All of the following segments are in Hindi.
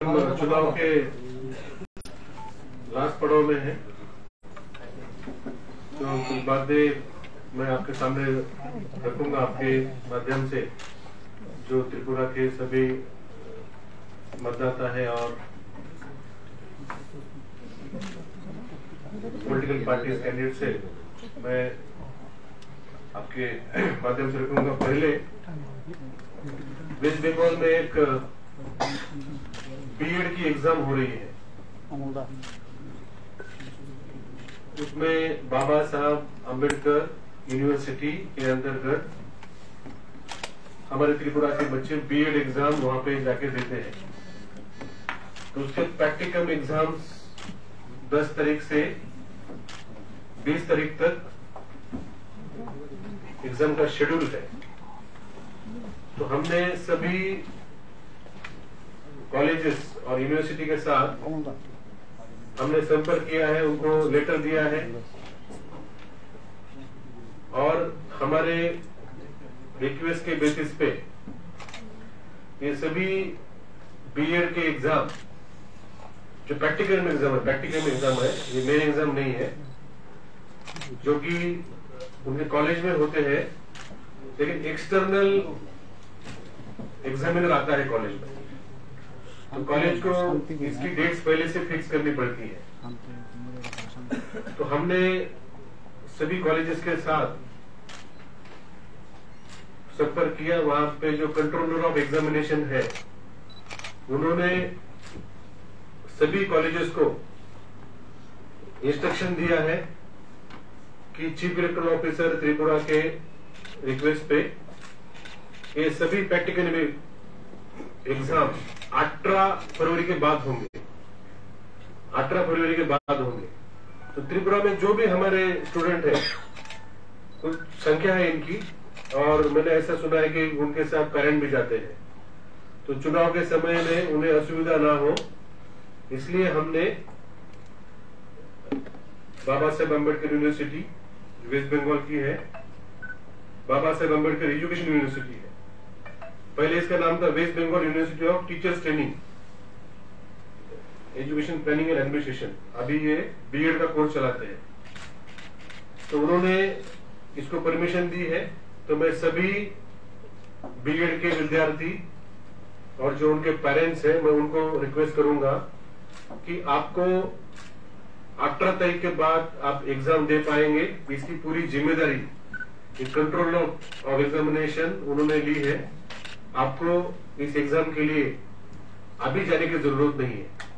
चुनाव के लास्ट पड़ाव में है, तो कुछ बातें मैं आपके सामने रखूंगा आपके माध्यम से, जो त्रिपुरा के सभी मतदाता है और पॉलिटिकल पार्टीज कैंडिडेट से मैं आपके माध्यम से रखूंगा। पहले वेस्ट बंगाल में एक बीएड की एग्जाम हो रही है, उसमें बाबा साहब अम्बेडकर यूनिवर्सिटी के अंतर्गत हमारे त्रिपुरा के बच्चे बीएड एग्जाम वहां पे जाके देते हैं। तो उसके प्रैक्टिकल एग्जाम्स 10 तारीख से 20 तारीख तक एग्जाम का शेड्यूल है। तो हमने सभी कॉलेजेस और यूनिवर्सिटी के साथ हमने संपर्क किया है, उनको लेटर दिया है और हमारे रिक्वेस्ट के बेसिस पे ये सभी बीएड के एग्जाम जो प्रैक्टिकल में एग्जाम है, ये मेन एग्जाम नहीं है, जो कि उनके कॉलेज में होते हैं, लेकिन एक्सटर्नल एग्जामिनर आता है कॉलेज में, तो कॉलेज को इसकी डेट्स पहले से फिक्स करनी पड़ती है। तो हमने सभी कॉलेजेस के साथ संपर्क किया। वहां पे जो कंट्रोलर ऑफ एग्जामिनेशन है, उन्होंने सभी कॉलेजेस को इंस्ट्रक्शन दिया है कि चीफ इलेक्टोरल ऑफिसर त्रिपुरा के रिक्वेस्ट पे ये सभी प्रैक्टिकल एग्जाम 18 फरवरी के बाद होंगे। 18 फरवरी के बाद होंगे। तो त्रिपुरा में जो भी हमारे स्टूडेंट है, कुछ संख्या है इनकी, और मैंने ऐसा सुना है कि उनके साथ पेरेंट भी जाते हैं, तो चुनाव के समय में उन्हें असुविधा ना हो, इसलिए हमने बाबा साहेब अम्बेडकर यूनिवर्सिटी वेस्ट बंगाल की है, बाबा साहेब अम्बेडकर एजुकेशन यूनिवर्सिटी है, पहले इसका नाम था West Bengal university of teachers training education planning and administration, अभी ये बीएड का कोर्स चलाते हैं। तो उन्होंने इसको परमिशन दी है। तो मैं सभी बीएड के विद्यार्थी और जो उनके पेरेंट्स हैं, मैं उनको रिक्वेस्ट करूंगा कि आपको 18 तारीख के बाद आप एग्जाम दे पाएंगे, इसकी पूरी जिम्मेदारी कंट्रोल ऑफ एग्जामिनेशन उन्होंने ली है। आपको इस एग्जाम के लिए अभी जाने की जरूरत नहीं है।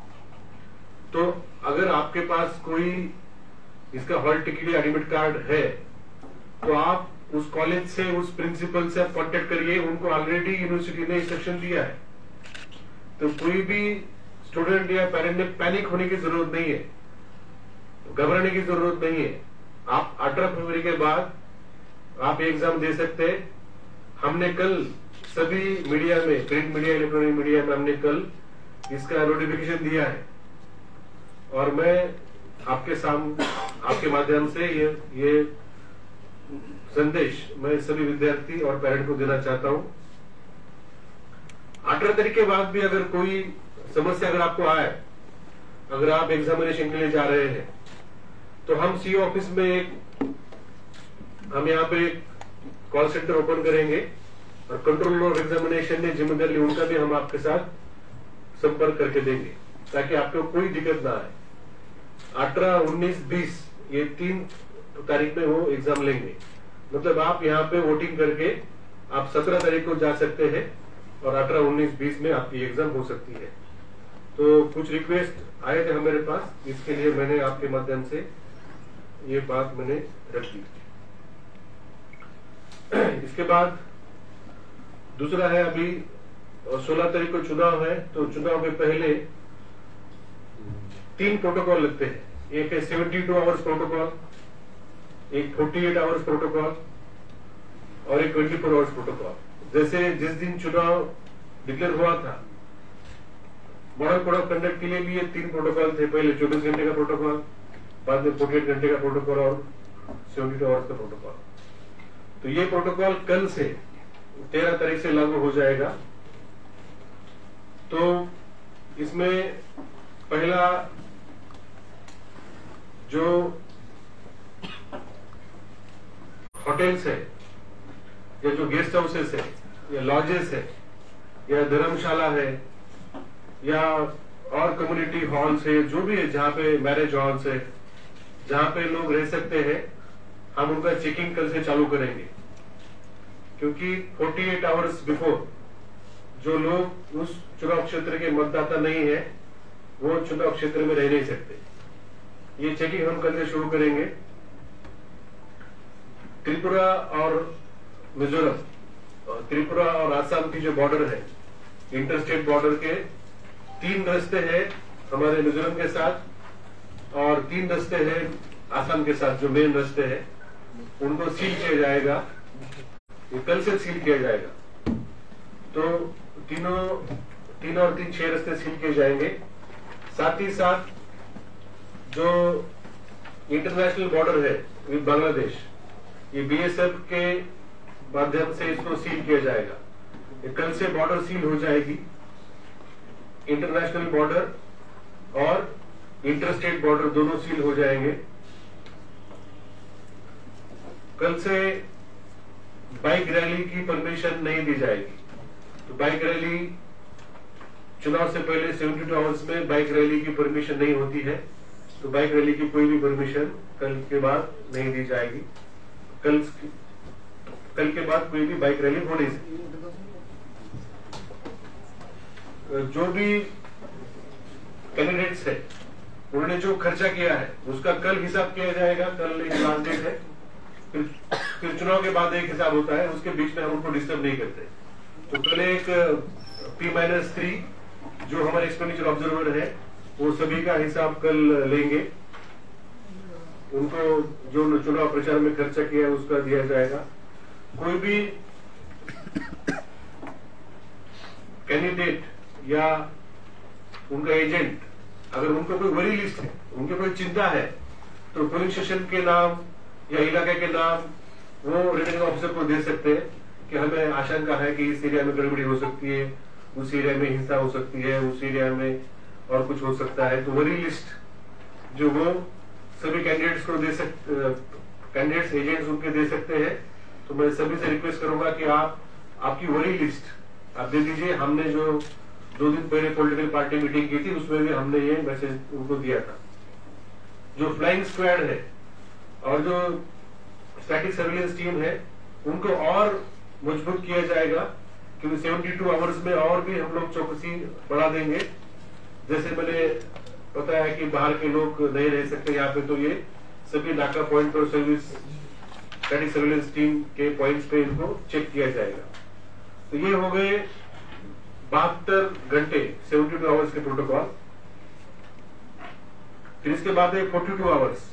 तो अगर आपके पास कोई इसका हॉल टिकट या एडमिट कार्ड है, तो आप उस कॉलेज से, उस प्रिंसिपल से आप कांटेक्ट करिए, उनको ऑलरेडी यूनिवर्सिटी ने इंस्ट्रक्शन दिया है। तो कोई भी स्टूडेंट या पेरेंट ने पैनिक होने की जरूरत नहीं है, घबराने की जरूरत नहीं है। आप 18 फरवरी के बाद आप एग्जाम दे सकते हैं। हमने कल सभी मीडिया में, प्रिंट मीडिया, इलेक्ट्रॉनिक मीडिया में हमने कल इसका नोटिफिकेशन दिया है, और मैं आपके माध्यम से ये संदेश मैं सभी विद्यार्थी और पेरेंट को देना चाहता हूं। 18 तारीख के बाद भी अगर कोई समस्या अगर आपको आए, अगर आप एग्जामिनेशन के लिए जा रहे हैं, तो हम सीओ ऑफिस में हम यहाँ पे कॉल सेंटर ओपन करेंगे, और कंट्रोल ऑफ एग्जामिनेशन ने जिम्मेदारी उनका भी हम आपके साथ संपर्क करके देंगे, ताकि आपको कोई दिक्कत ना आए। 18, 19, 20 ये 3 तारीख में वो एग्जाम लेंगे। मतलब आप यहाँ पे वोटिंग करके आप 17 तारीख को जा सकते हैं, और 18, 19, 20 में आपकी एग्जाम हो सकती है। तो कुछ रिक्वेस्ट आए थे हमारे पास, इसके लिए मैंने आपके माध्यम से ये बात मैंने रख दी। इसके बाद दूसरा है, अभी 16 तारीख को चुनाव है, तो चुनाव के पहले 3 प्रोटोकॉल लगते हैं। एक है 72 आवर्स प्रोटोकॉल, एक 48 आवर्स प्रोटोकॉल और एक 24 आवर्स प्रोटोकॉल। जैसे जिस दिन चुनाव डिक्लेयर हुआ था, मॉडल कोड ऑफ कंडक्ट के लिए भी ये 3 प्रोटोकॉल थे। पहले 24 घंटे का प्रोटोकॉल, बाद में 48 घंटे का प्रोटोकॉल और 72 आवर्स का प्रोटोकॉल। तो ये प्रोटोकॉल कल से 13 तारीख से लागू हो जाएगा। तो इसमें पहला जो होटल्स है या जो गेस्ट हाउसेस है या लॉजेस है या धर्मशाला है या और कम्युनिटी हॉल्स है, जो भी है, जहाँ पे मैरिज हॉल्स है, जहाँ पे लोग रह सकते हैं, हम उनका चेकिंग कल से चालू करेंगे। क्योंकि 48 आवर्स बिफोर जो लोग उस चुनाव क्षेत्र के मतदाता नहीं है वो चुनाव क्षेत्र में रह नहीं सकते। ये चेकिंग हम कल से शुरू करेंगे। त्रिपुरा और मिजोरम, त्रिपुरा और आसाम की जो बॉर्डर है, इंटरस्टेट बॉर्डर के 3 रास्ते हैं हमारे मिजोरम के साथ और 3 रास्ते हैं आसाम के साथ, जो मेन रास्ते हैं उनको सील किया जाएगा। ये कल से सील किया जाएगा। तो तीन और 3 6 रास्ते सील किए जाएंगे। साथ ही साथ जो इंटरनेशनल बॉर्डर है विद बांग्लादेश, ये बीएसएफ के माध्यम से इसको सील किया जाएगा। ये कल से बॉर्डर सील हो जाएगी। इंटरनेशनल बॉर्डर और इंटरस्टेट बॉर्डर दोनों सील हो जाएंगे। कल से बाइक रैली की परमिशन नहीं दी जाएगी। तो बाइक रैली चुनाव से पहले 72 आवर्स में बाइक रैली की परमिशन नहीं होती है। तो बाइक रैली की कोई भी परमिशन कल के बाद नहीं दी जाएगी। कल के बाद कोई भी बाइक रैली हो नहीं सकती। जो भी कैंडिडेट्स है उन्होंने जो खर्चा किया है उसका कल हिसाब किया जाएगा। कल एक लास्ट डेट है, फिर चुनाव के बाद एक हिसाब होता है, उसके बीच में हम उनको डिस्टर्ब नहीं करते। तो कल एक P-3 जो हमारे एक्सपेंडिचर ऑब्जर्वर है वो सभी का हिसाब कल लेंगे। उनको जो चुनाव प्रचार में खर्चा किया है उसका दिया जाएगा। कोई भी कैंडिडेट या उनका एजेंट, अगर उनको कोई वरी लिस्ट है, उनके कोई चिंता है, तो पुलिस स्टेशन के नाम या इलाके के नाम वो रिटर्निंग ऑफिसर को दे सकते हैं कि हमें आशंका है कि इस एरिया में गड़बड़ी हो सकती है, उस एरिया में हिंसा हो सकती है, उस एरिया में और कुछ हो सकता है। तो वरी लिस्ट जो वो सभी कैंडिडेट्स को दे सकते, कैंडिडेट्स एजेंट्स उनके दे सकते हैं। तो मैं सभी से रिक्वेस्ट करूंगा कि आप आपकी वरी लिस्ट आप दे दीजिए। हमने जो 2 दिन पहले पॉलिटिकल पार्टी मीटिंग की थी उसमें भी हमने ये मैसेज उनको दिया था। जो फ्लाइंग स्क्वाड है और जो स्टैटिक सर्विलेंस टीम है उनको और मजबूत किया जाएगा, क्योंकि 72 आवर्स में और भी हम लोग चौकसी बढ़ा देंगे। जैसे मैंने बताया कि बाहर के लोग नहीं रह सकते यहाँ पे, तो ये सभी नाका पॉइंट पर स्टैटिक सर्विलेंस टीम के पॉइंट्स पे इनको चेक किया जाएगा। तो ये हो गए 72 घंटे 72 आवर्स के प्रोटोकॉल। फिर इसके बाद है 42 आवर्स,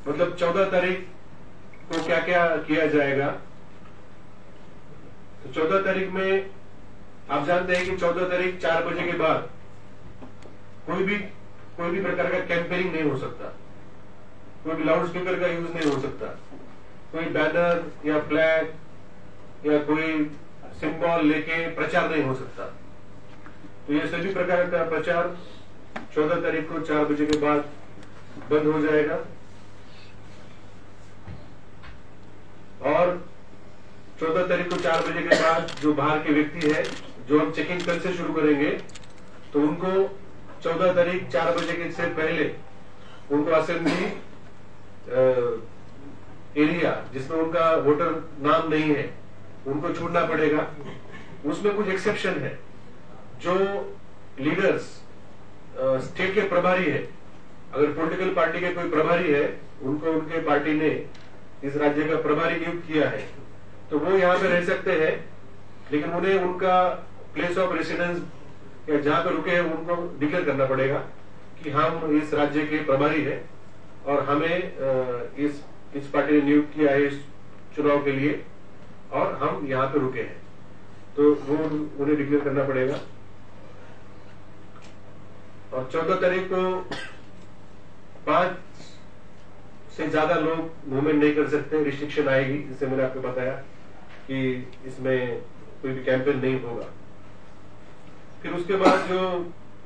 मतलब 14 तारीख को क्या क्या किया जाएगा। तो 14 तारीख में आप जानते हैं कि 14 तारीख 4 बजे के बाद कोई भी प्रकार का कैंपेनिंग नहीं हो सकता, कोई भी लाउड स्पीकर का यूज नहीं हो सकता, कोई बैनर या फ्लैग या कोई सिंबल लेके प्रचार नहीं हो सकता। तो ये सभी प्रकार का प्रचार 14 तारीख को 4 बजे के बाद बंद हो जाएगा। और 14 तारीख को 4 बजे के बाद जो बाहर के व्यक्ति है, जो हम चेकिंग कल से शुरू करेंगे, तो उनको 14 तारीख 4 बजे के से पहले उनको असेंबली एरिया जिसमें उनका वोटर नाम नहीं है उनको छोड़ना पड़ेगा। उसमें कुछ एक्सेप्शन है। जो लीडर्स स्टेट के प्रभारी है, अगर पॉलिटिकल पार्टी के कोई प्रभारी है, उनको उनके पार्टी ने इस राज्य का प्रभारी नियुक्त किया है, तो वो यहाँ पे रह सकते हैं, लेकिन उन्हें उनका प्लेस ऑफ रेसिडेंस या जहां पे रुके हैं उनको डिक्लेयर करना पड़ेगा कि हम इस राज्य के प्रभारी हैं और हमें इस पार्टी ने नियुक्त किया है इस चुनाव के लिए और हम यहाँ पे रुके हैं। तो वो उन्हें डिक्लेयर करना पड़ेगा। और 14 तारीख को 5 से ज्यादा लोग मूवमेंट नहीं कर सकते, रिस्ट्रिक्शन आएगी, जिससे मैंने आपको बताया कि इसमें कोई भी कैंपेन नहीं होगा। फिर उसके बाद जो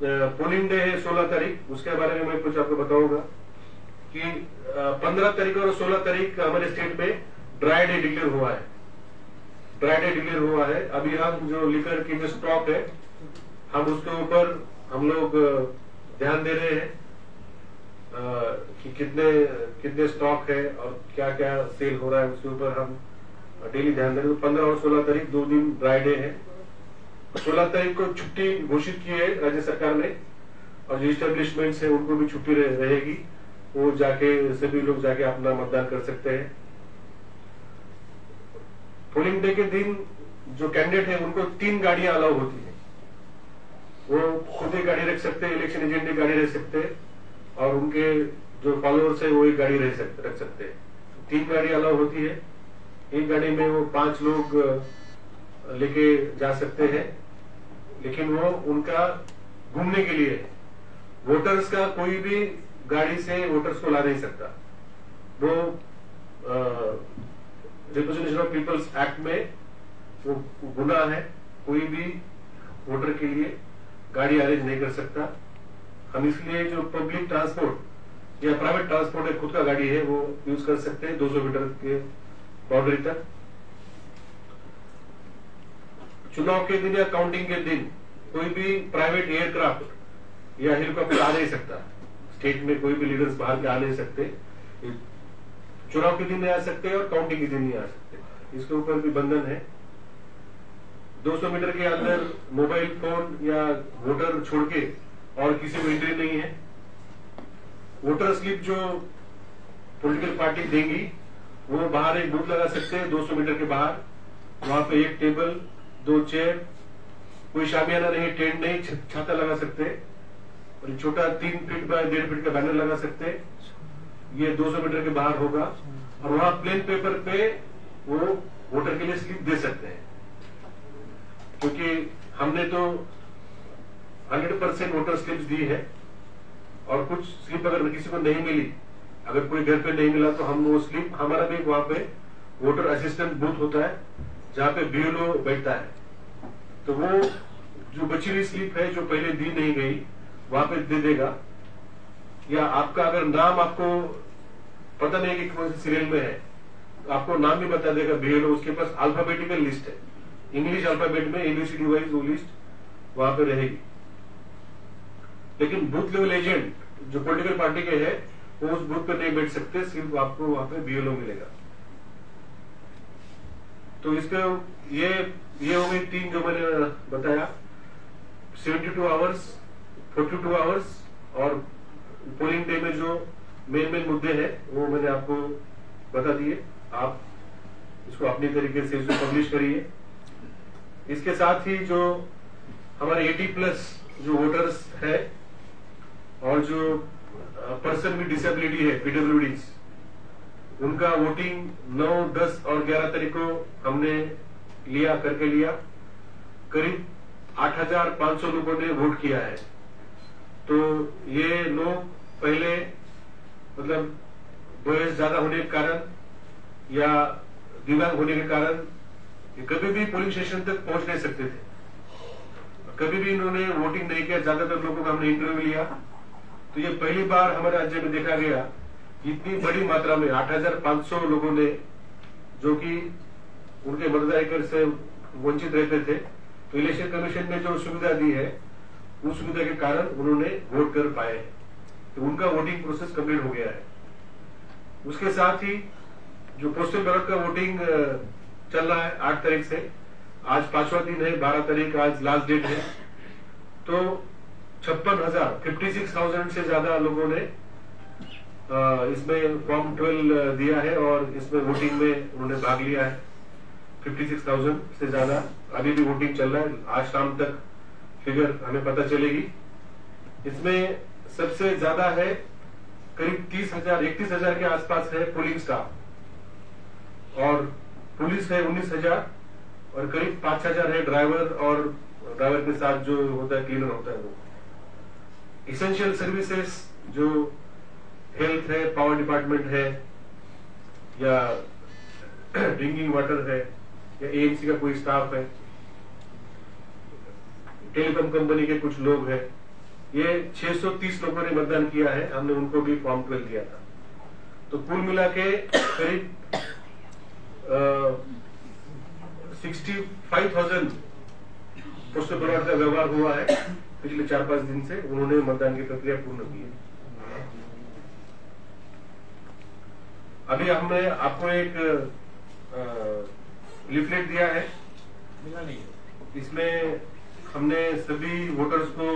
पोलिंग डे है 16 तारीख, उसके बारे में मैं कुछ आपको बताऊंगा कि 15 तारीख और 16 तारीख हमारे स्टेट में ड्राई डे डिक्लेयर हुआ है। ड्राई डे डिक्लेयर हुआ है। अभी हम जो लिकर की जो स्टॉक है, हम उसके ऊपर हम लोग ध्यान दे रहे हैं कि कितने स्टॉक है और क्या क्या सेल हो रहा है, उसके ऊपर हम डेली ध्यान दे रहे हैं। 15 और 16 तारीख 2 दिन ड्राई डे है। 16 तारीख को छुट्टी घोषित की है राज्य सरकार ने, और जो इस्टेब्लिशमेंट्स है उनको भी छुट्टी रहेगी। वो जाके सभी लोग जाके अपना मतदान कर सकते हैं। पोलिंग डे के दिन जो कैंडिडेट है उनको 3 गाड़ियां अलाउ होती है। वो खुद एक गाड़ी रख सकते हैं, इलेक्शन एजेंट एक गाड़ी रख सकते हैं, और उनके जो फॉलोअर्स है वो एक गाड़ी रख सकते हैं। 3 गाड़ी अलाउ होती है। एक गाड़ी में वो 5 लोग लेके जा सकते हैं, लेकिन वो उनका घूमने के लिए है। वोटर्स का कोई भी गाड़ी से वोटर्स को ला नहीं सकता। वो रिप्रेजेंटेशन ऑफ पीपल्स एक्ट में वो गुनाह है। कोई भी वोटर के लिए गाड़ी अरेंज नहीं कर सकता। हम इसलिए जो पब्लिक ट्रांसपोर्ट या प्राइवेट ट्रांसपोर्ट है, खुद का गाड़ी है, वो यूज कर सकते हैं 200 मीटर के बाउंड्री तक। चुनाव के दिन या काउंटिंग के दिन कोई भी प्राइवेट एयरक्राफ्ट या हेलीकॉप्टर आ नहीं सकता। स्टेट में कोई भी लीडर्स बाहर के आ नहीं सकते। चुनाव के दिन नहीं आ सकते और काउंटिंग के दिन नहीं आ सकते। इसके ऊपर भी बंधन है। 200 मीटर के अंदर मोबाइल फोन या वोटर छोड़ के और किसी को एंट्री नहीं है। वोटर स्लिप जो पॉलिटिकल पार्टी देंगी वो बाहर एक बूथ लगा सकते हैं 200 मीटर के बाहर। वहां पे एक टेबल, 2 चेयर, कोई शामियाना नहीं, टेंट नहीं, छाता लगा सकते हैं, और छोटा 3 फीट बाय 1.5 फीट का बैनर लगा सकते हैं। ये 200 मीटर के बाहर होगा, और वहां प्लेन पेपर पे वो वोटर के लिए स्लिप दे सकते हैं। क्योंकि हमने तो 100% वोटर स्लिप्स दी है, और कुछ स्लिप अगर किसी को नहीं मिली, अगर कोई घर पे नहीं मिला, तो हम वो स्लिप, हमारा भी वहां पे वोटर असिस्टेंट बूथ होता है जहां पे बीएलओ बैठता है, तो वो जो बची हुई स्लिप है जो पहले दी नहीं गई वहां पे दे देगा। या आपका अगर नाम आपको पता नहीं कि कौन से सीरियल में है, तो आपको नाम भी बता देगा बीएलओ। उसके पास अल्फाबेटिकल लिस्ट है, इंग्लिश अल्फाबेट में ABCD वाइज वो लिस्ट वहां पे रहेगी। लेकिन बूथ लेवल एजेंट जो पॉलिटिकल पार्टी के है वो उस बूथ पे नहीं बैठ सकते, सिर्फ आपको वहां पे बीएलओ मिलेगा। तो इसका ये हो गई 3 जो मैंने बताया, 72 आवर्स, 42 आवर्स, और पोलिंग डे में जो मेन मुद्दे हैं वो मैंने आपको बता दिए। आप इसको अपनी तरीके से इसको पब्लिश करिए। इसके साथ ही जो हमारे 80+ जो वोटर्स है और जो पर्सन विद डिसेबिलिटी है, PWDs, उनका वोटिंग 9, 10 और 11 तारीख को हमने करके लिया। करीब 8,500 लोगों ने वोट किया है। तो ये लोग पहले मतलब वयस ज्यादा होने के कारण या दिव्यांग होने के कारण कभी भी पोलिंग स्टेशन तक पहुंच नहीं सकते थे, कभी भी इन्होंने वोटिंग नहीं किया। ज्यादातर लोगों का हमने इंटरव्यू लिया, तो ये पहली बार हमारे राज्य में देखा गया इतनी बड़ी मात्रा में 8,500 लोगों ने, जो कि उनके मतदाधिकार से वंचित रहते थे, तो इलेक्शन कमीशन ने जो सुविधा दी है उस सुविधा के कारण उन्होंने वोट कर पाए, तो उनका वोटिंग प्रोसेस कंप्लीट हो गया है। उसके साथ ही जो पोस्टल बैलेट का वोटिंग चल रहा है 8 तारीख से, आज 5वां दिन है, 12 तारीख आज लास्ट डेट है। तो 56,000 से ज्यादा लोगों ने इसमें फॉर्म 12 दिया है और इसमें वोटिंग में उन्होंने भाग लिया है। 56,000 से ज्यादा अभी भी वोटिंग चल रहा है। आज शाम तक फिगर हमें पता चलेगी। इसमें सबसे ज्यादा है, करीब 31,000 के आसपास है पोलिंग स्टाफ, और पुलिस है 19,000, और करीब 5,000 है ड्राइवर, और ड्राइवर के साथ जो होता है क्लीनर होता है वो। इसेंशियल सर्विसेज जो हेल्थ है, पावर डिपार्टमेंट है, या ड्रिंकिंग वाटर है, या AMC का कोई स्टाफ है, टेलीकॉम कंपनी के कुछ लोग हैं, ये 630 लोगों ने मतदान किया है, हमने उनको भी फॉर्म 12 दिया था। तो कुल मिला के करीब 65,000 पोस्टल बैलेट का व्यवहार हुआ है पिछले 4-5 दिन से। उन्होंने मतदान की प्रक्रिया पूर्ण की है। अभी हमने आपको एक लीफलेट दिया है, इसमें हमने सभी वोटर्स को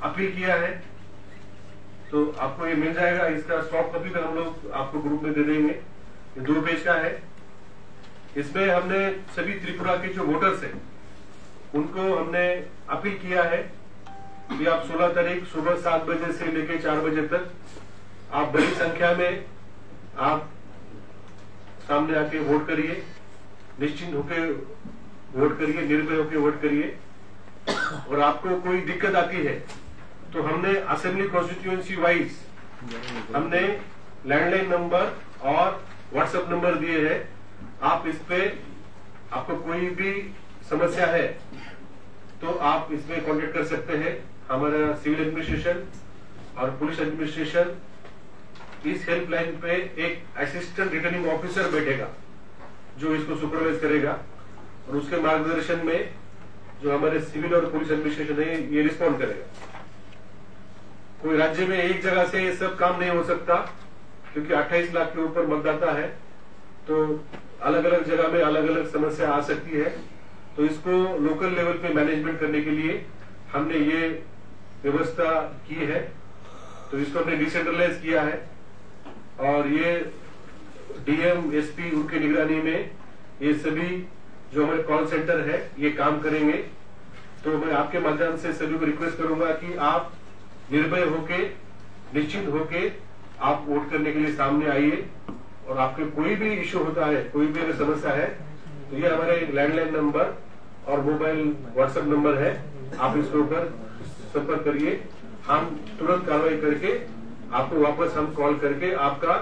अपील किया है, तो आपको ये मिल जाएगा। इसका सॉफ्ट कॉपी हम लोग आपको ग्रुप में दे देंगे। ये 2 पेज का है। इसमें हमने सभी त्रिपुरा के जो वोटर्स हैं उनको हमने अपील किया है कि आप 16 तारीख सुबह 7 बजे से लेकर 4 बजे तक आप बड़ी संख्या में आप सामने आके वोट करिए, निश्चिंत होकर वोट करिए, निर्भय होकर वोट करिए। और आपको कोई दिक्कत आती है तो हमने असेंबली कॉन्स्टिट्यूएंसी वाइज हमने लैंडलाइन नंबर और व्हाट्सएप नंबर दिए हैं। आप इस पे आपको कोई भी समस्या है तो आप इसमें कांटेक्ट कर सकते हैं। हमारा सिविल एडमिनिस्ट्रेशन और पुलिस एडमिनिस्ट्रेशन इस हेल्पलाइन पे एक असिस्टेंट रिटर्निंग ऑफिसर बैठेगा जो इसको सुपरवाइज करेगा, और उसके मार्गदर्शन में जो हमारे सिविल और पुलिस एडमिनिस्ट्रेशन है ये रिस्पॉन्ड करेगा। कोई राज्य में एक जगह से ये सब काम नहीं हो सकता, क्योंकि 28 लाख के ऊपर मतदाता है, तो अलग अलग जगह में अलग अलग समस्या आ सकती है। तो इसको लोकल लेवल पे मैनेजमेंट करने के लिए हमने ये व्यवस्था की है। तो इसको हमने डिसेंट्रलाइज किया है, और ये डीएम एसपी उनकी निगरानी में ये सभी जो हमारे कॉल सेंटर है ये काम करेंगे। तो मैं आपके माध्यम से सभी को रिक्वेस्ट करूंगा कि आप निर्भय होके, निश्चिंत होके आप वोट करने के लिए सामने आइए। और आपके कोई भी इश्यू होता है, कोई भी अगर समस्या है, तो ये हमारे लैंडलाइन नंबर और मोबाइल व्हाट्सएप नंबर है, आप इसके ऊपर संपर्क करिए। हम तुरंत कार्रवाई करके आपको वापस हम कॉल करके आपका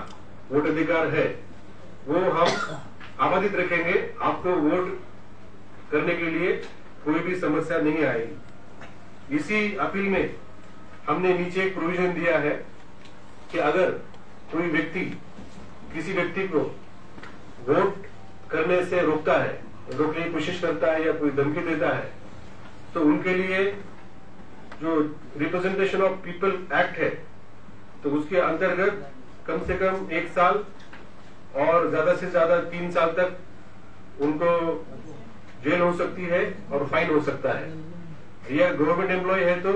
वोट अधिकार है वो हम आबादित रखेंगे। आपको वोट करने के लिए कोई भी समस्या नहीं आएगी। इसी अपील में हमने नीचे एक प्रोविजन दिया है कि अगर कोई व्यक्ति किसी व्यक्ति को वोट करने से रोकता है, रोकने की कोशिश करता है या कोई धमकी देता है, तो उनके लिए जो रिप्रेजेंटेशन ऑफ पीपल एक्ट है तो उसके अंतर्गत कम से कम 1 साल और ज्यादा से ज्यादा 3 साल तक उनको जेल हो सकती है और फाइन हो सकता है। या गवर्नमेंट एम्प्लॉय है तो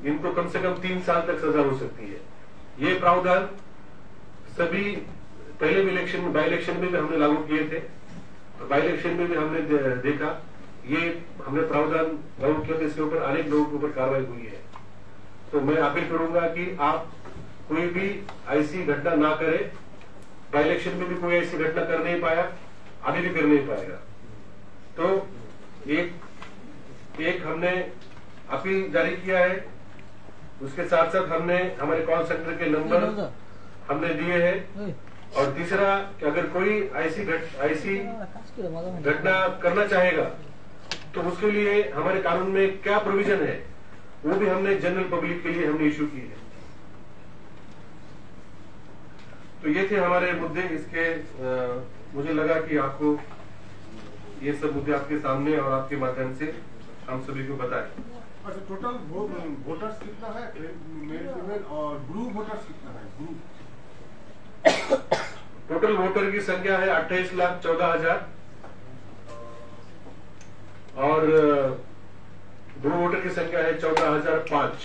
इनको कम से कम 3 साल तक सजा हो सकती है। ये प्रावधान सभी पहले भी इलेक्शन में, बाई इलेक्शन में भी हमने लागू किए थे, और बाई इलेक्शन में भी हमने देखा ये हमने प्रावधान लागू किया तो इसके ऊपर अनेक लोगों के ऊपर कार्रवाई हुई है। तो मैं अपील करूंगा कि आप कोई भी ऐसी घटना ना करें। बाई इलेक्शन में भी कोई ऐसी घटना कर नहीं पाया, अभी भी कर नहीं पाएगा। तो एक हमने अपील जारी किया है, उसके साथ साथ हमने हमारे कॉल सेंटर के नंबर हमने दिए हैं। और तीसरा कि अगर कोई ऐसी घटना करना चाहेगा तो उसके लिए हमारे कानून में क्या प्रोविजन है वो भी हमने जनरल पब्लिक के लिए हमने इश्यू की है। तो ये थे हमारे मुद्दे। इसके मुझे लगा कि आपको ये सब मुद्दे आपके सामने और आपके माध्यम से हम सभी को बताएं। अच्छा, टोटल वोटर्स कितना है, मेल फीमेल, और ग्रुप वोटर्स कितना है? ग्रुप टोटल वोटर की संख्या है 28,14,000 और ब्रू वोटर की संख्या है 14,005।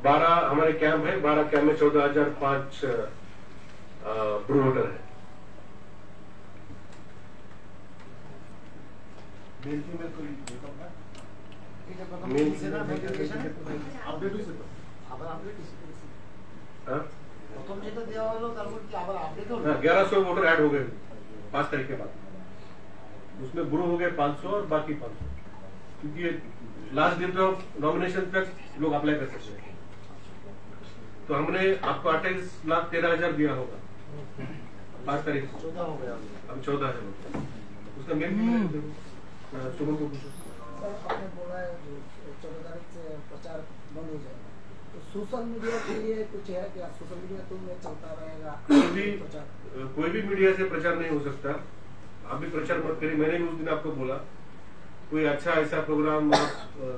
12 हमारे कैंप है, 12 कैंप में 14,005 ब्रू वोटर है। मेल फीमेल को প্রথম যেটা দেওয়া হলো তারপর কি আবার আপডেট হলো? 1100 वोटर ऐड हो गए 5 तारीख के बाद। उसमें ब्रू हो गए 500 और बाकी 500, क्योंकि लास्ट दिन तो नॉमिनेशन तक लोग अप्लाई कर सकते हैं। तो हमने आपको 28,13,000 दिया होगा 5 तारीख को। 14 हो गया, अब 14,000 हो गया। उसका मेन सुमन को आपने बोला है 14 तारीख से प्रचार बंद हो जाएगा, तो सोशल मीडिया के लिए कुछ है क्या? सोशल मीडिया तो में चलता रहेगा कोई भी मीडिया से प्रचार नहीं हो सकता। आप भी प्रचार मत करिए। मैंने भी उस दिन आपको बोला कोई अच्छा ऐसा प्रोग्राम आप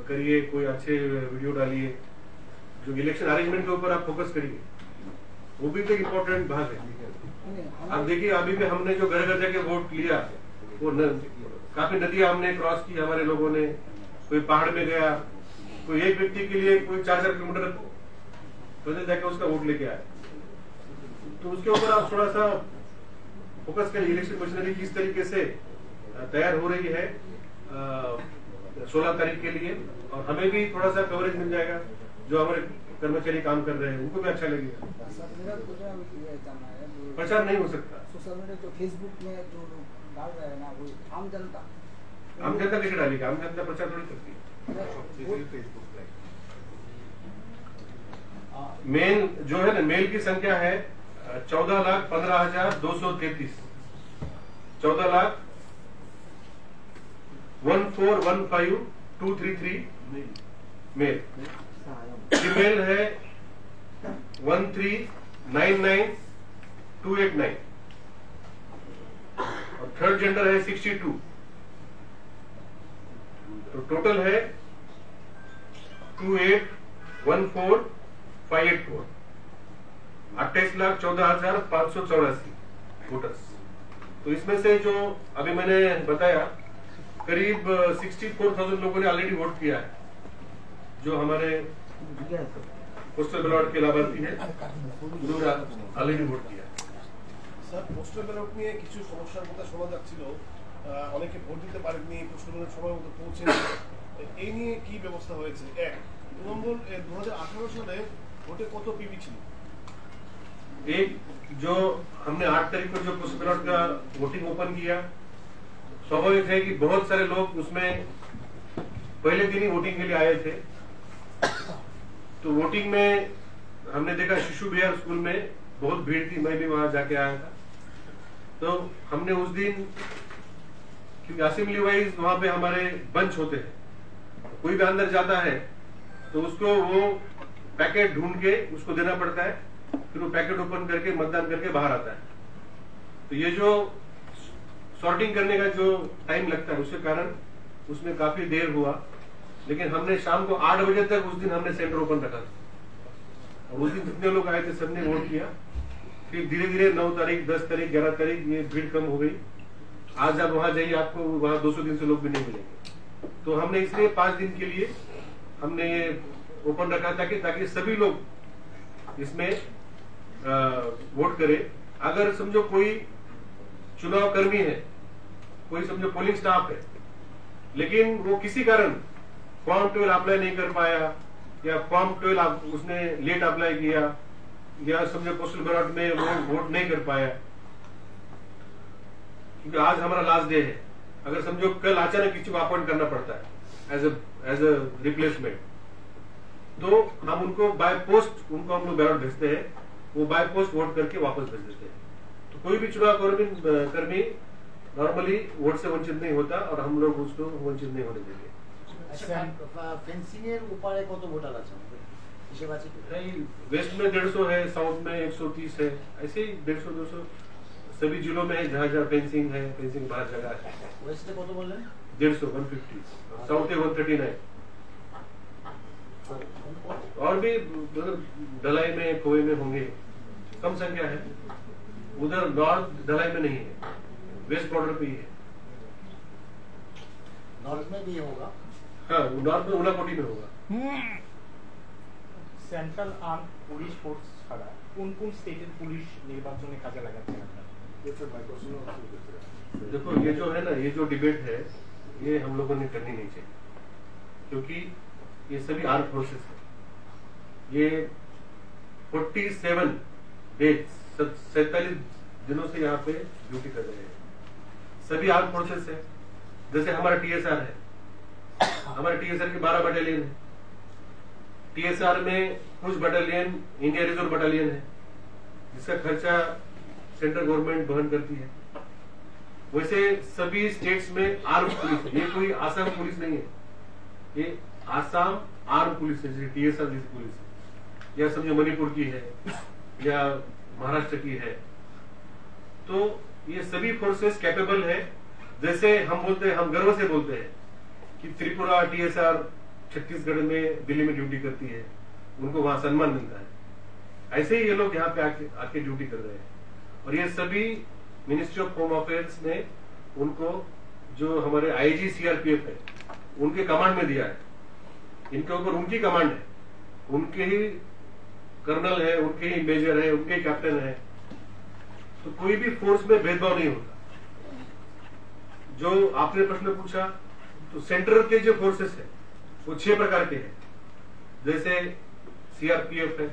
करिए, कोई अच्छे वीडियो डालिए, जो इलेक्शन अरेंजमेंट के ऊपर आप फोकस करिए, वो भी तो इम्पोर्टेंट भाग है। आप देखिए अभी भी हमने जो घर घर जाके वोट लिया, वो काफी नदियां हमने क्रॉस की हमारे लोगों ने, कोई पहाड़ में गया, कोई एक व्यक्ति के लिए कोई 4-4 किलोमीटर पैदल जाके उसका वोट लेके आया। तो उसके ऊपर आप थोड़ा सा फोकस करिए। इलेक्शन मशीनरी किस तरीके से तैयार हो रही है 16 तारीख के लिए, और हमें भी थोड़ा सा कवरेज मिल जाएगा। जो हमारे कर्मचारी काम कर रहे हैं उनको भी अच्छा लगेगा। प्रचार नहीं हो सकता सोशल मीडिया, जो फेसबुक में जो डाल रहे हैं ना, वो आम जनता कैसे डालेगी? आम जनता प्रचार थोड़ी करती है। मेल जो है ना, मेल की संख्या है 14,15,233, 14,115,233 मेल। फीमेल है 13,99,289 और थर्ड जेंडर है 62। तो टोटल है 28,14,584, 28,14,584 वोटर्स। तो इसमें से जो अभी मैंने बताया करीब 64,000 लोगों ने ऑलरेडी वोट किया है, जो हमारे पोस्टल बैलट के लाभार्थी है, उन्होंने ऑलरेडी ভোট किया। স্যার, পোস্টাল ব্যালট নিয়ে কিছু সমস্যার কথা শোনা যাচ্ছিল, অনেকে ভোট দিতে পারেননি, পোস্টাল ব্যালট সময় মতো পৌঁছেনি, এই নিয়ে কি ব্যবস্থা হয়েছে? এক। 2 নম্বর, 2018 সালে ভোটে কত পিবি ছিল? एक जो हमने 8 तारीख को जो पोस्टल बैलट का वोटिंग ओपन किया, स्वाभाविक है कि बहुत सारे लोग उसमें पहले दिन ही वोटिंग के लिए आए थे। तो वोटिंग में हमने देखा शिशु बिहार स्कूल में बहुत भीड़ थी, मैं भी वहां जाके आया था। तो हमने उस दिन, क्योंकि असेंबली वाइज वहां पे हमारे बंच होते हैं, कोई भी अंदर जाता है तो उसको वो पैकेट ढूंढ के उसको देना पड़ता है, फिर वो पैकेट ओपन करके मतदान करके बाहर आता है। तो ये जो सॉर्टिंग करने का जो टाइम लगता है, उसके कारण उसमें काफी देर हुआ। लेकिन हमने शाम को 8 बजे तक उस दिन हमने सेंटर ओपन रखा था, और उस दिन जितने लोग आए थे सबने वोट किया। फिर धीरे धीरे 9 तारीख, 10 तारीख, 11 तारीख ये भीड़ कम हो गई। आज आप वहां जाइए, आपको वहां 200 दिन से लोग भी नहीं मिलेंगे। तो हमने इसलिए 5 दिन के लिए हमने ये ओपन रखा ताकि सभी लोग इसमें वोट करे। अगर समझो कोई चुनाव कर्मी है, कोई समझो पोलिंग स्टाफ है, लेकिन वो किसी कारण फॉर्म 12 अप्लाई नहीं कर पाया, या फॉर्म 12 उसने लेट अप्लाई किया, या समझो पोस्टल बैलट में वो वोट नहीं कर पाया, क्योंकि आज हमारा लास्ट डे है। अगर समझो कल अचानक किसी को अपॉइंट करना पड़ता है एज अ रिप्लेसमेंट, तो हम उनको बाय पोस्ट उनको हम लोग बैलट भेजते हैं, वो बाय पोस्ट वोट करके वापस भेज देते हैं। तो कोई भी चुनाव कर्मी नॉर्मली वोट से वंचित नहीं होता, और हम लोग उसको वंचित नहीं होने देंगे। फेंसिंग এর উপরে কত ভোটার আছে হিসেব আছে? वेस्ट में 150 है, साउथ में 130 है, ऐसे ही 150-200 सभी जिलों में है जहाँ जहाँ फेंसिंग है। फेंसिंग बाहर जगह है। ওয়েস্টে কত বললেন? 150, साउथ है 139। और भी ढलाई में, खोए में होंगे, कम संख्या है। उधर नॉर्थ ढलाई में नहीं है, वेस्ट बॉर्डर पे ही है। नॉर्थ में भी होगा? हाँ, नॉर्थ में उनाकोटी में होगा। সেন্ট্রাল আর্ম পুলিশ ফোর্স ছাড়া কোন কোন স্টেটের পুলিশ নির্বাচনে কাজে লাগাচ্ছেন আপনারা? देखो ये जो है ना, ये जो डिबेट है, ये हम लोगों ने करनी नहीं चाहिए, क्योंकि ये सभी आर्म फोर्सेस है। ये 47 डेज 47 दिनों से यहाँ पे ड्यूटी कर रहे हैं, सभी आर्म फोर्सेस है। जैसे हमारा TSR है, हमारे TSR की 12 बटालियन है। TSR में कुछ बटालियन इंडिया रिजर्व बटालियन है, जिसका खर्चा सेंट्रल गवर्नमेंट वहन करती है। वैसे सभी स्टेट्स में आर्म पुलिस है, ये कोई आसाम पुलिस नहीं है, ये आसाम आर्म पुलिस है, जैसे TSR जैसी पुलिस है, या समझो मणिपुर की है या महाराष्ट्र की है, तो ये सभी फोर्सेस कैपेबल है। जैसे हम बोलते हैं, हम गर्व से बोलते हैं कि त्रिपुरा TSR छत्तीसगढ़ में, दिल्ली में ड्यूटी करती है, उनको वहां सम्मान मिलता है। ऐसे ही ये लोग यहाँ पे आके ड्यूटी कर रहे हैं। और ये सभी मिनिस्ट्री ऑफ होम अफेयर्स ने उनको, जो हमारे IG CRPF है, उनके कमांड में दिया है। इनके ऊपर उनकी कमांड है, उनके ही कर्नल है, उनके ही मेजर है, उनके ही कैप्टन है। तो कोई भी फोर्स में भेदभाव नहीं होता। जो आपने प्रश्न पूछा, तो सेंट्रल के जो फोर्सेस है वो 6 प्रकार के हैं। जैसे CRPF है,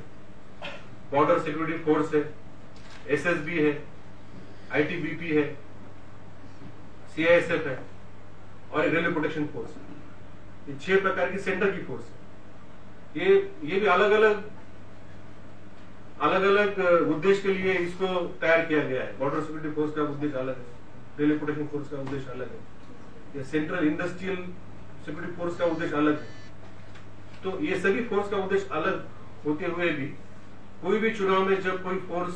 बॉर्डर सिक्योरिटी फोर्स है, SSB है, ITBP है, CISF है और रेलवे प्रोटेक्शन फोर्स है। ये 6 प्रकार की सेंटर की फोर्स है। ये भी अलग अलग उद्देश्य के लिए इसको तैयार किया गया है। बॉर्डर सिक्योरिटी फोर्स का उद्देश्य अलग है, रेलवे प्रोटेक्शन फोर्स का उद्देश्य अलग है, या सेंट्रल इंडस्ट्रियल सिक्योरिटी फोर्स का उद्देश्य अलग है। तो ये सभी फोर्स का उद्देश्य अलग होते हुए भी कोई भी चुनाव में जब कोई फोर्स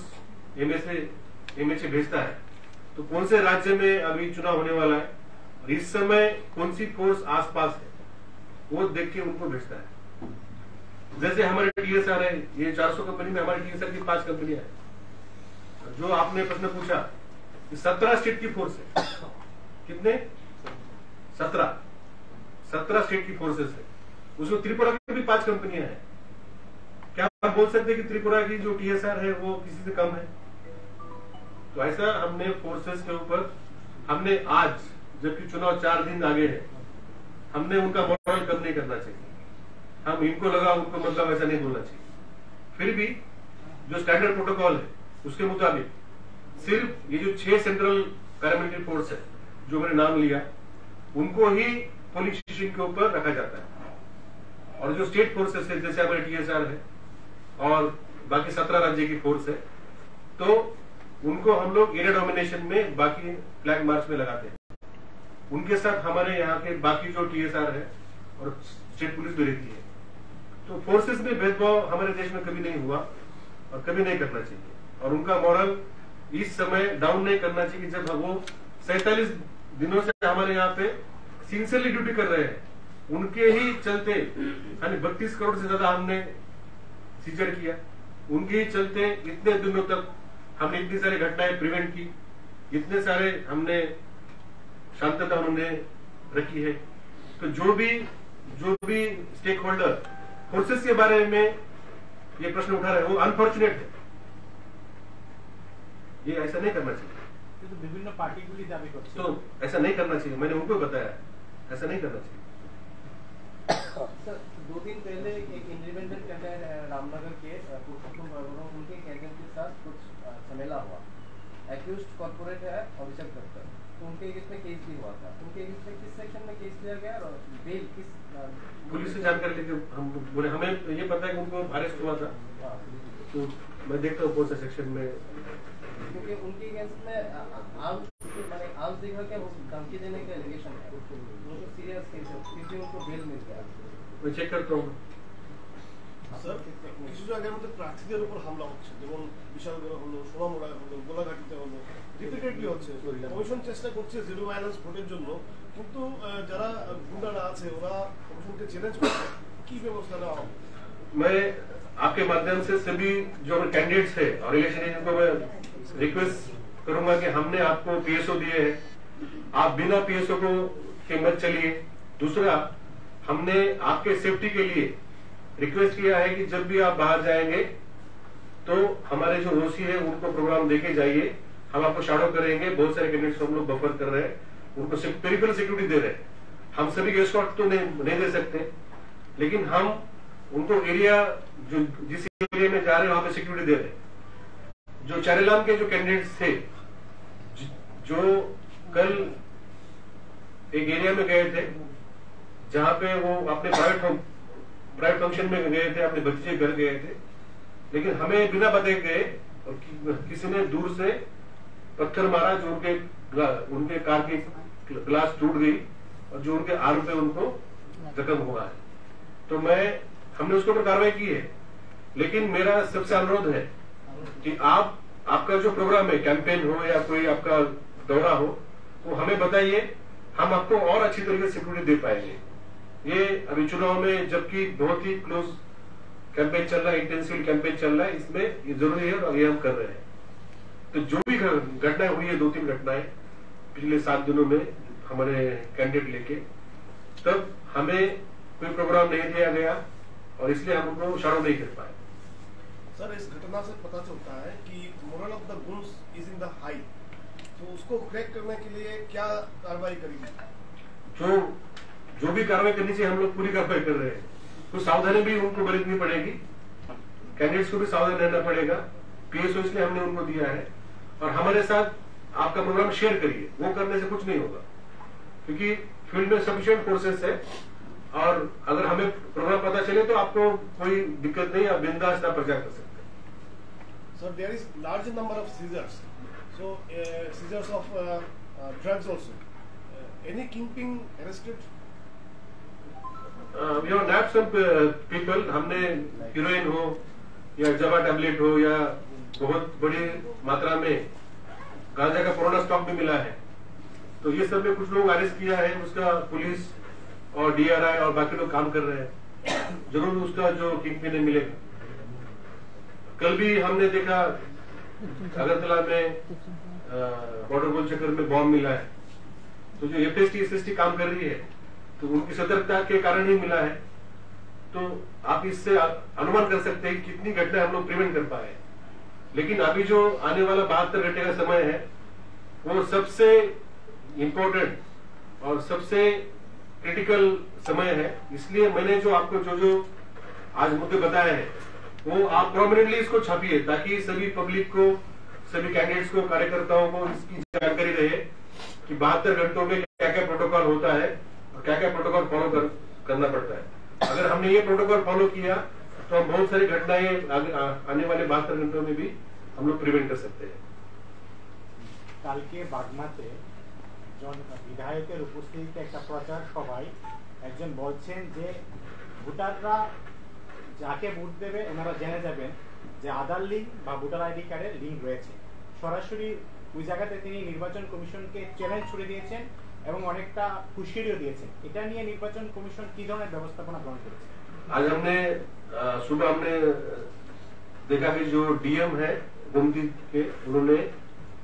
MHA भेजता है, तो कौन से राज्य में अभी चुनाव होने वाला है और इस समय कौन सी फोर्स आसपास है, वो देख के उनको भेजता है। जैसे हमारे TSR है, ये 400 कंपनी में हमारे TSR की 5 कंपनियां हैं। जो आपने प्रश्न पूछा, 17 स्टेट की फोर्स है। कितने? 17 स्टेट की फोर्सेस है। उसमें त्रिपुरा की भी 5 कंपनियां हैं। क्या आप बोल सकते हैं कि त्रिपुरा की जो TSR है वो किसी से कम है? तो ऐसा हमने फोर्सेस के ऊपर, हमने आज, जबकि चुनाव 4 दिन आगे है, हमने उनका मॉडल कम नहीं करना चाहिए। हम इनको लगा उनको मतलब ऐसा नहीं बोलना चाहिए। फिर भी जो स्टैंडर्ड प्रोटोकॉल है उसके मुताबिक सिर्फ ये जो 6 सेंट्रल पैरामिलिट्री फोर्स है जो मैंने नाम लिया, उनको ही पुलिस स्टेशन के ऊपर रखा जाता है। और जो स्टेट फोर्सेस है, जैसे हमारे TSR है और बाकी 17 राज्य की फोर्स है, तो उनको हम लोग एरिया डोमिनेशन में, बाकी फ्लैग मार्च में लगाते हैं। उनके साथ हमारे यहाँ के बाकी जो TSR है और स्टेट पुलिस भी रहती है। तो फोर्सेस में भेदभाव हमारे देश में कभी नहीं हुआ और कभी नहीं करना चाहिए। और उनका मॉरल इस समय डाउन नहीं करना चाहिए, जब वो 47 दिनों से हमारे यहाँ पे सिंसियरली ड्यूटी कर रहे हैं। उनके ही चलते 32 करोड़ से ज्यादा हमने सीजर किया। उनके ही चलते इतने दिनों तक हमने इतनी सारी घटनाएं प्रिवेंट की, इतने सारे हमने शांतता उन्होंने रखी है। तो जो भी स्टेक होल्डर फोर्सेस के बारे में ये प्रश्न उठा रहे हैं, वो अनफॉर्चुनेट है। ये ऐसा नहीं करना चाहिए। तो विभिन्न पार्टीগুলি দাবি করছে, तो ऐसा नहीं करना चाहिए। मैंने उनको बताया ऐसा नहीं करना चाहिए। सर, 2 दिन पहले एक इंडिपेंडेंट कैंडिडेट रामनगर के उनके एजेंट के साथ कुछ झमेला हुआ। एक्यूज्ड कॉर्पोरेट है अभिषेक दत्तर, तो उनके अगेंस्ट में केस भी हुआ था। उनके अगेंस्ट में किस सेक्शन में केस लिया गया और बेल किस? पुलिस से जानकारी लेके हम बोले, हमें ये पता है कि उनको अरेस्ट हुआ था। तो मैं देखता हूँ कौन सा सेक्शन में, क्योंकि उनके अगेंस्ट में आर्म्स दिखा के धमकी देने का एलिगेशन है। वो तो सीरियस केस है, फिर भी उनको बेल मिल गया। मैं चेक करता हूँ। স্যার, কিছু জায়গার মধ্যে প্রার্থীদের উপর হামলা হচ্ছে, যেমন বিশালগড় হলো, সোনামুড়া হলো, গোলাঘাটিতে হলো, রিপিটেডলি হচ্ছে। কমিশন চেষ্টা করছে জিরো ভায়োলেন্স ভোটের জন্য, কিন্তু যারা গুন্ডারা আছে ওরা কমিশনকে চ্যালেঞ্জ করছে। কি ব্যবস্থা নেওয়া হবে? मैं आपके माध्यम से सभी जो कैंडिडेट्स है और इलेक्शन एजेंट को मैं रिक्वेस्ट करूंगा कि हमने आपको PSO दिए हैं, आप बिना PSO को के मत चलिए। दूसरा, हमने आपके सेफ्टी के लिए रिक्वेस्ट किया है कि जब भी आप बाहर जाएंगे तो हमारे जो OC है उनको प्रोग्राम देके जाइए। हम आपको शैडो करेंगे। बहुत सारे कैंडिडेट्स को हम लोग बफर कर रहे हैं, उनको पेरिफेरल सिक्योरिटी दे रहे हैं। हम सभी के एस्कॉर्ट तो नहीं दे सकते, लेकिन हम उनको एरिया जो जिस एरिया में जा रहे हैं वहां पे सिक्योरिटी दे रहे हैं। जो चारेलाम के जो कैंडिडेट्स थे, जो कल एक एरिया में गए थे जहां पे वो अपने प्राइवेट फंक्शन में गए थे, अपने बच्चे घर गए थे, लेकिन हमें बिना बताए गए और किसी ने दूर से पत्थर मारा, जो उनके कार की ग्लास टूट गई और जो उनके आर्म पे उनको जख्म हुआ है। तो हमने उसके ऊपर कार्रवाई की है। लेकिन मेरा सबसे अनुरोध है कि आपका जो प्रोग्राम है, कैंपेन हो या कोई आपका दौरा हो, वो हमें बताइए, हम आपको और अच्छी तरीके से सिक्योरिटी दे पाएंगे। ये अभी चुनाव में जबकि बहुत ही क्लोज कैंपेन चल रहा है, इंटेंसिव कैंपेन चल रहा है, इसमें ये जरूरी है और ये हम कर रहे हैं। तो जो भी घटनाएं हुई है, 2-3 घटनाएं पिछले 7 दिनों में हमारे कैंडिडेट लेके, तब हमें कोई प्रोग्राम नहीं दिया गया और इसलिए हम उनको शारो नहीं कर पाए। सर, इस घटना से पता चलता है कि moral of the goods is in the high, तो उसको क्रैक करने के लिए क्या कार्रवाई करेगी? जो भी कार्रवाई करनी चाहिए हम लोग पूरी कार्रवाई कर रहे हैं। कुछ सावधानी भी उनको बरतनी पड़ेगी, कैंडिडेट्स को भी सावधान रहना पड़ेगा। पीएसओ इसलिए हमने उनको दिया है। और हमारे साथ आपका प्रोग्राम शेयर करिए, वो करने से कुछ नहीं होगा, क्योंकि फील्ड में सफिशिएंट फोर्सेस है और अगर हमें प्रोग्राम पता चले तो आपको कोई दिक्कत नहीं, आप बिंदास ना प्रचार कर सकते हैं। Sir, there is large number of seizures, so seizures of drugs also, any kingpin arrested? We have nabbed some people. हमने हीरोइन हो या जवा टैबलेट हो या बहुत बड़ी मात्रा में गांजा का पुराना स्टॉक भी मिला है, तो ये सब में कुछ लोग अरेस्ट किया है। उसका पुलिस और डीआरआई और बाकी लोग काम कर रहे हैं, जरूर उसका जो किंगपिन है मिलेगा। कल भी हमने देखा अगरतला में बॉर्डर गोल चक्कर में बॉम्ब मिला है, तो जो एफएसटी एसएसटी काम कर रही है, तो उनकी सतर्कता के कारण ही मिला है। तो आप इससे अनुमान कर सकते हैं कितनी घटना हम लोग प्रिवेंट कर पाए। लेकिन अभी जो आने वाला 72 घंटे का समय है, वो सबसे इम्पोर्टेंट और सबसे क्रिटिकल समय है। इसलिए मैंने जो आपको जो आज मुद्दे बताए हैं, वो आप प्रोमिनेंटली इसको छापिए, ताकि सभी पब्लिक को, सभी कैंडिडेट्स को, कार्यकर्ताओं को इसकी जानकारी रहे कि 72 घंटों में क्या क्या प्रोटोकॉल होता है और क्या क्या प्रोटोकॉल फॉलो करना पड़ता है। अगर हमने ये प्रोटोकॉल फॉलो किया तो हम बहुत सारी घटनाएं आने वाले 72 घंटों में भी हम लोग प्रिवेंट कर सकते हैं। কালকে বাগমাতে বিধায়কের উপস্থিতিতে একটা প্রচার সভায় একজন বলছেন যে ভোটাররা যাকে ভোট দেবে ওনারা জেনে যাবেন যে আধার লিঙ্ক বা ভোটার আইডি কার্ডের লিঙ্ক রয়েছে। সরাসরি ওই জায়গাতে তিনি নির্বাচন কমিশনকে চ্যালেঞ্জ ছুড়ে দিয়েছেন এবং অনেকটা হুঁশিয়ারিও দিয়েছেন। এটা নিয়ে নির্বাচন কমিশন কি ধরনের ব্যবস্থাপনা গ্রহণ করেছে? आज हमने सुबह हमने देखा कि जो डीएम है गोमती के, उन्होंने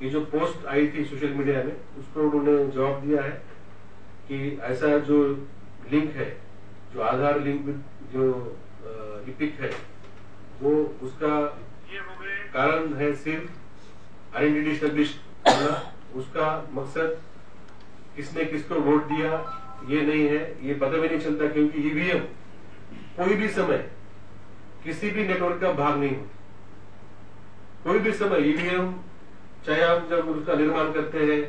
ये जो पोस्ट आई थी सोशल मीडिया में, उसको उन्होंने जवाब दिया है कि ऐसा जो लिंक है, जो आधार लिंक जो इपिक है, वो उसका कारण है सिर्फ आइडेंटिटी स्टैब्लिश करना। उसका मकसद किसने किसको वोट दिया ये नहीं है, ये पता भी नहीं चलता, क्योंकि ईवीएम कोई भी समय किसी भी नेटवर्क का भाग नहीं होता। कोई भी समय ईवीएम, चाहे हम जब उसका निर्माण करते हैं,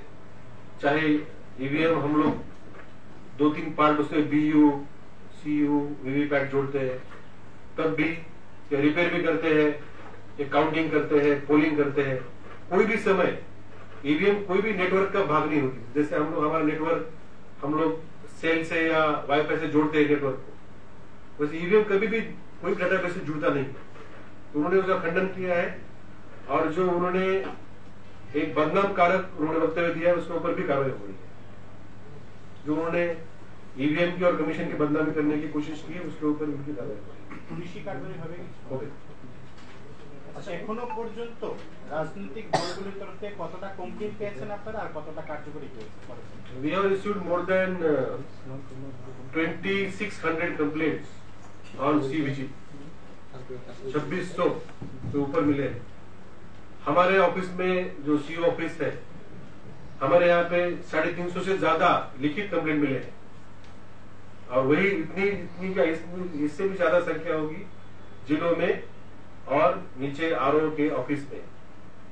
चाहे ईवीएम हम लोग 2-3 पार्ट उसमें बीयू, सीयू, वीवीपैट जोड़ते हैं, तब भी या रिपेयर भी करते हैं, या काउंटिंग करते हैं, पोलिंग करते हैं, कोई भी समय ईवीएम कोई भी नेटवर्क का भाग नहीं होती। जैसे हम लोग हमारा नेटवर्क हम लोग सेल से या वाईफाई से जोड़ते हैं नेटवर्क को, वैसे ईवीएम कभी भी कोई डेटाबेस से जुड़ता नहीं। उन्होंने उसका खंडन किया है और जो उन्होंने एक बदनाम कारक उन्होंने वक्तव्य दिया है, उसके ऊपर भी कार्रवाई हो रही है। जो उन्होंने ईवीएम की और कमीशन की बदनामी करने की कोशिश की है, उसके ऊपर उनकी कार्रवाई हो रही है। পুলিশি কার্যকরী হবে। আচ্ছা, এখনো পর্যন্ত রাজনৈতিক দলগুলোর তরফ থেকে কতটা কমপ্লেইন পেয়েছেন আপনারা আর কতটা কার্যকরী হয়েছে? We have issued more than 2600 complaints on CVG, 2600 के ऊपर मिले हैं। हमारे ऑफिस में जो सीओ ऑफिस है, हमारे यहाँ पे 350 से ज्यादा लिखित कंप्लेंट मिले हैं, और वही इतनी क्या इससे भी ज्यादा संख्या होगी जिलों में और नीचे आरओ के ऑफिस में।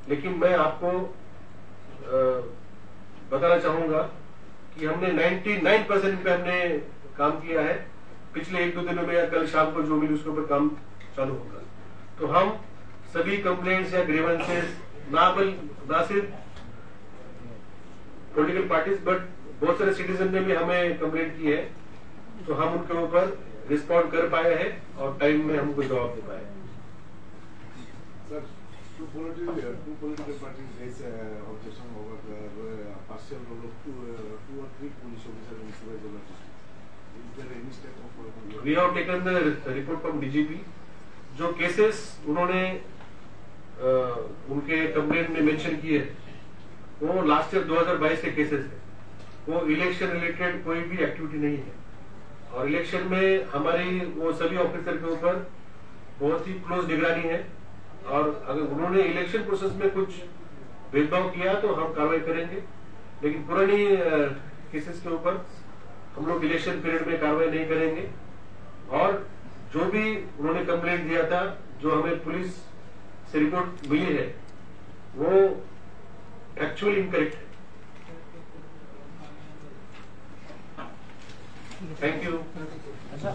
लेकिन मैं आपको बताना चाहूंगा कि हमने 99% पे हमने काम किया है। पिछले 1-2 दिनों में या कल शाम को जो मिली उसके ऊपर काम चालू होगा। तो हम सभी कंप्लेंट्स या ग्रीवेंसेस ना सिर्फ पॉलिटिकल पार्टीज बट बहुत सारे सिटीजन ने भी हमें कंप्लेंट की है, तो हम उनके ऊपर रिस्पॉन्ड कर पाए हैं और टाइम में हमको जवाब दे पाए। Sir, two political parties raise objection over the partial role of two or three police officers in supervisory district. Is there any step of? We have taken the report from DGP. जो केसेस उन्होंने उनके कंप्लेंट में मेंशन किए वो लास्ट ईयर 2022 के केसेस है, वो इलेक्शन रिलेटेड कोई भी एक्टिविटी नहीं है। और इलेक्शन में हमारी वो सभी ऑफिसर के ऊपर बहुत ही क्लोज निगरानी है, और अगर उन्होंने इलेक्शन प्रोसेस में कुछ भेदभाव किया तो हम कार्रवाई करेंगे, लेकिन पुरानी केसेस के ऊपर हम लोग इलेक्शन पीरियड में कार्रवाई नहीं करेंगे। और जो भी उन्होंने कंप्लेंट दिया था, जो हमें पुलिस से रिपोर्ट मिली है, वो एक्चुअली इनकरेक्ट है। Thank you. अच्छा,